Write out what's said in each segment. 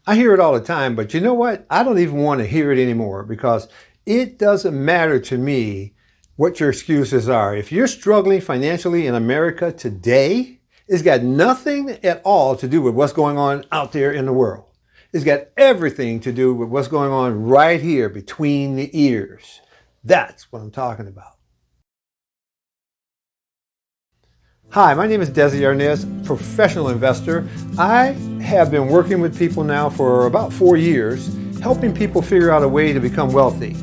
I hear it all the time, but you know what? I don't even want to hear it anymore because it doesn't matter to me what your excuses are. If you're struggling financially in America today, it's got nothing at all to do with what's going on out there in the world. It's got everything to do with what's going on right here between the ears. That's what I'm talking about. Hi, my name is Desi Arnaz, professional investor. I have been working with people now for about 4 years, helping people figure out a way to become wealthy.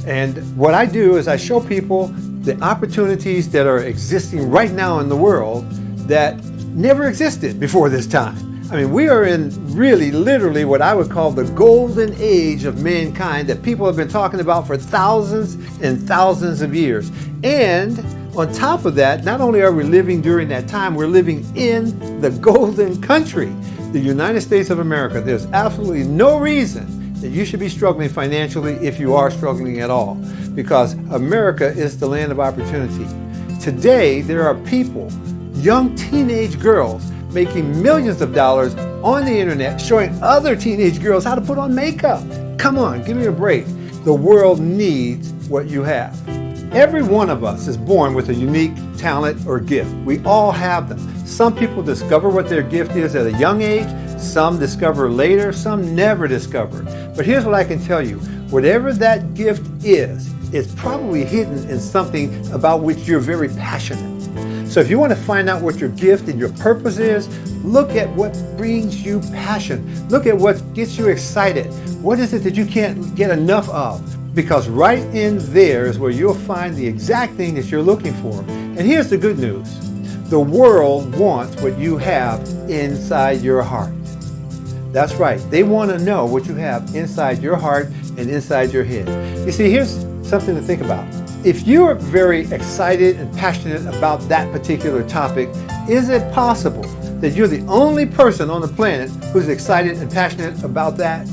And what I do is I show people the opportunities that are existing right now in the world that never existed before this time. I mean, we are in really, literally what I would call the golden age of mankind that people have been talking about for thousands and thousands of years. And on top of that, not only are we living during that time, we're living in the golden country, the United States of America. There's absolutely no reason that you should be struggling financially if you are struggling at all, because America is the land of opportunity. Today, there are people, young teenage girls, making millions of dollars on the internet, showing other teenage girls how to put on makeup. Come on, give me a break. The world needs what you have. Every one of us is born with a unique talent or gift. We all have them. Some people discover what their gift is at a young age, some discover later, some never discover. But here's what I can tell you. Whatever that gift is, it's probably hidden in something about which you're very passionate. So if you want to find out what your gift and your purpose is, look at what brings you passion. Look at what gets you excited. What is it that you can't get enough of? Because right in there is where you'll find the exact thing that you're looking for. And here's the good news. The world wants what you have inside your heart. That's right. They want to know what you have inside your heart and inside your head. You see, here's something to think about. If you are very excited and passionate about that particular topic, is it possible that you're the only person on the planet who's excited and passionate about that?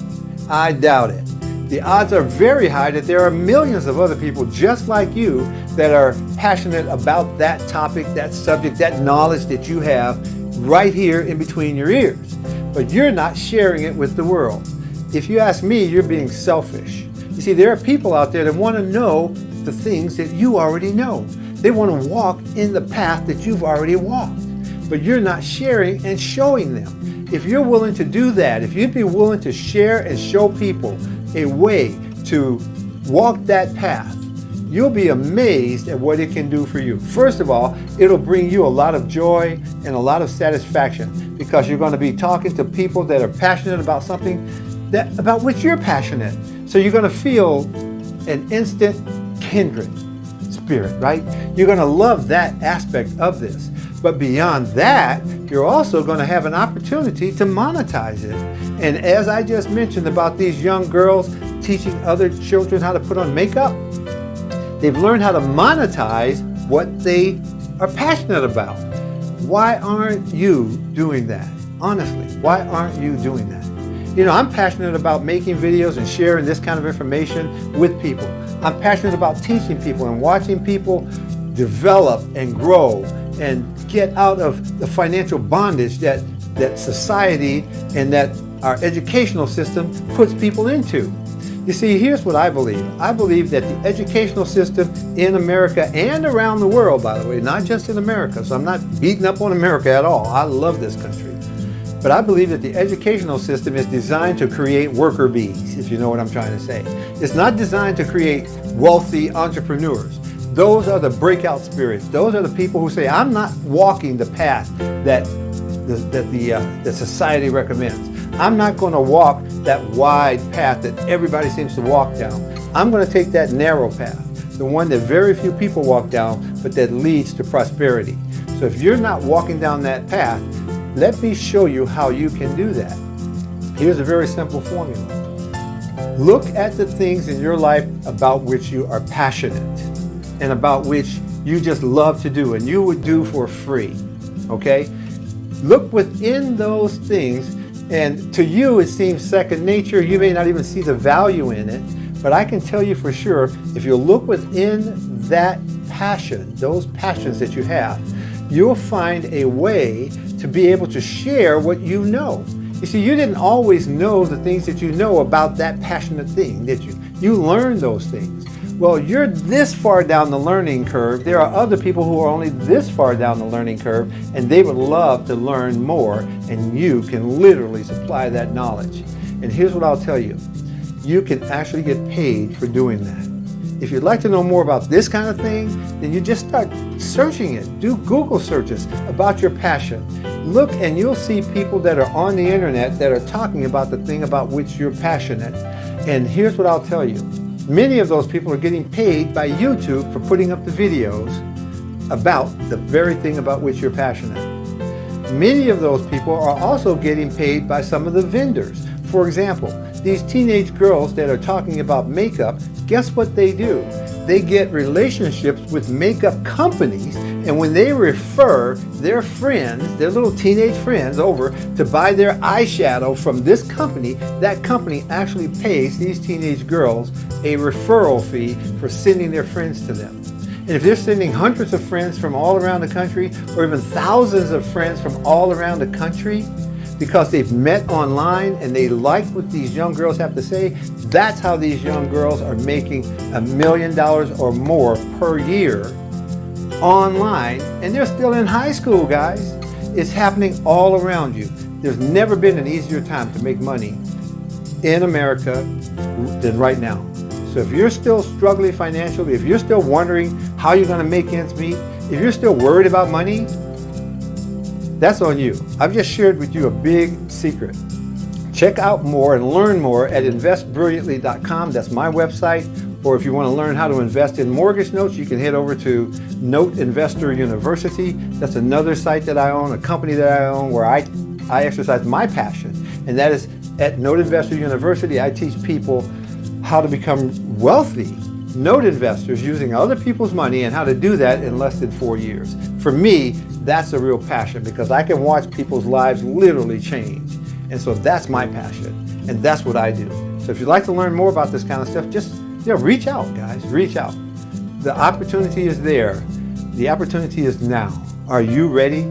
I doubt it. The odds are very high that there are millions of other people just like you that are passionate about that topic, that subject, that knowledge that you have right here in between your ears. But you're not sharing it with the world. If you ask me, you're being selfish. You see, there are people out there that want to know the things that you already know. They want to walk in the path that you've already walked, but you're not sharing and showing them. If you're willing to do that, if you'd be willing to share and show people a way to walk that path, you'll be amazed at what it can do for you. First of all, it'll bring you a lot of joy and a lot of satisfaction because you're going to be talking to people that are passionate about something about which you're passionate. So you're going to feel an instant kindred spirit, right? You're going to love that aspect of this. But beyond that, you're also going to have an opportunity to monetize it. And as I just mentioned about these young girls teaching other children how to put on makeup, they've learned how to monetize what they are passionate about. Why aren't you doing that? Honestly, why aren't you doing that? You know, I'm passionate about making videos and sharing this kind of information with people. I'm passionate about teaching people and watching people develop and grow and get out of the financial bondage that society and that our educational system puts people into. You see, here's what I believe. I believe that the educational system in America and around the world, by the way, not just in America, so I'm not beating up on America at all. I love this country. But I believe that the educational system is designed to create worker bees, if you know what I'm trying to say. It's not designed to create wealthy entrepreneurs. Those are the breakout spirits. Those are the people who say, I'm not walking the path that society recommends. I'm not going to walk that wide path that everybody seems to walk down. I'm going to take that narrow path, the one that very few people walk down, but that leads to prosperity. So if you're not walking down that path, let me show you how you can do that. Here's a very simple formula. Look at the things in your life about which you are passionate and about which you just love to do and you would do for free, okay? Look within those things, and to you it seems second nature. You may not even see the value in it, but I can tell you for sure, if you look within that passion, those passions that you have, you'll find a way to be able to share what you know. You see, you didn't always know the things that you know about that passionate thing, did you? You learned those things. Well, you're this far down the learning curve. There are other people who are only this far down the learning curve, and they would love to learn more, and you can literally supply that knowledge. And here's what I'll tell you. You can actually get paid for doing that. If you'd like to know more about this kind of thing, then you just start searching it. Do Google searches about your passion. Look and you'll see people that are on the internet that are talking about the thing about which you're passionate. And here's what I'll tell you. Many of those people are getting paid by YouTube for putting up the videos about the very thing about which you're passionate. Many of those people are also getting paid by some of the vendors. For example, these teenage girls that are talking about makeup, guess what they do? They get relationships with makeup companies, and when they refer their friends, their little teenage friends, over to buy their eyeshadow from this company, that company actually pays these teenage girls a referral fee for sending their friends to them. And if they're sending hundreds of friends from all around the country, or even thousands of friends from all around the country, because they've met online and they like what these young girls have to say, that's how these young girls are making $1 million or more per year online, and they're still in high school, guys. It's happening all around you. There's never been an easier time to make money in America than right now. So if you're still struggling financially, if you're still wondering how you're going to make ends meet, if you're still worried about money, that's on you. I've just shared with you a big secret. Check out more and learn more at investbrilliantly.com. That's my website. Or if you want to learn how to invest in mortgage notes, you can head over to Note Investor University. That's another site that I own, a company that I own, where I exercise my passion. And that is at Note Investor University. I teach people how to become wealthy note investors using other people's money, and how to do that in less than 4 years. For me, that's a real passion, because I can watch people's lives literally change. And so that's my passion, and that's what I do. So if you'd like to learn more about this kind of stuff, just reach out, guys. Reach out. The opportunity is there. The opportunity is now. Are you ready